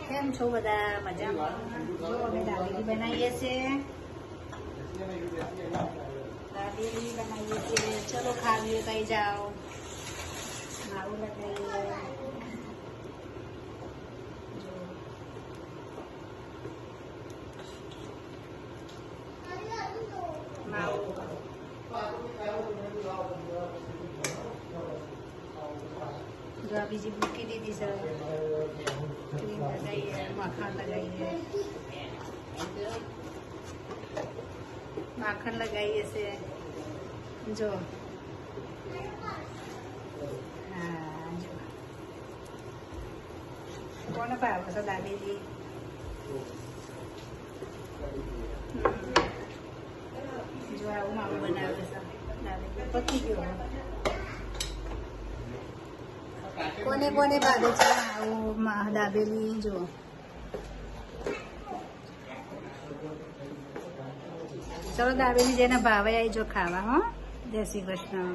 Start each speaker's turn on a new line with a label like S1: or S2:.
S1: કેમ છો બધા? મજામાં? જો અમે દાબેલી બનાવીએ છીએ. ચલો ખાવીએ કઈ જાઓ. માવું લગાવીએ. जो बीजी मूकी दीदी सर क्रीम लगाइए, माखन लगाइए, माखन लगाइए से जो हाँ जो कौन पाव तो दाबेली जो आવું માવું બનાવે છે દાબેલી પતી ગયો. કોને કોને ભાવે છે આવું દાબેલી? જો ચલો દાબેલી જેને ભાવે આવી જો ખાવા. હો, જય શ્રી કૃષ્ણ.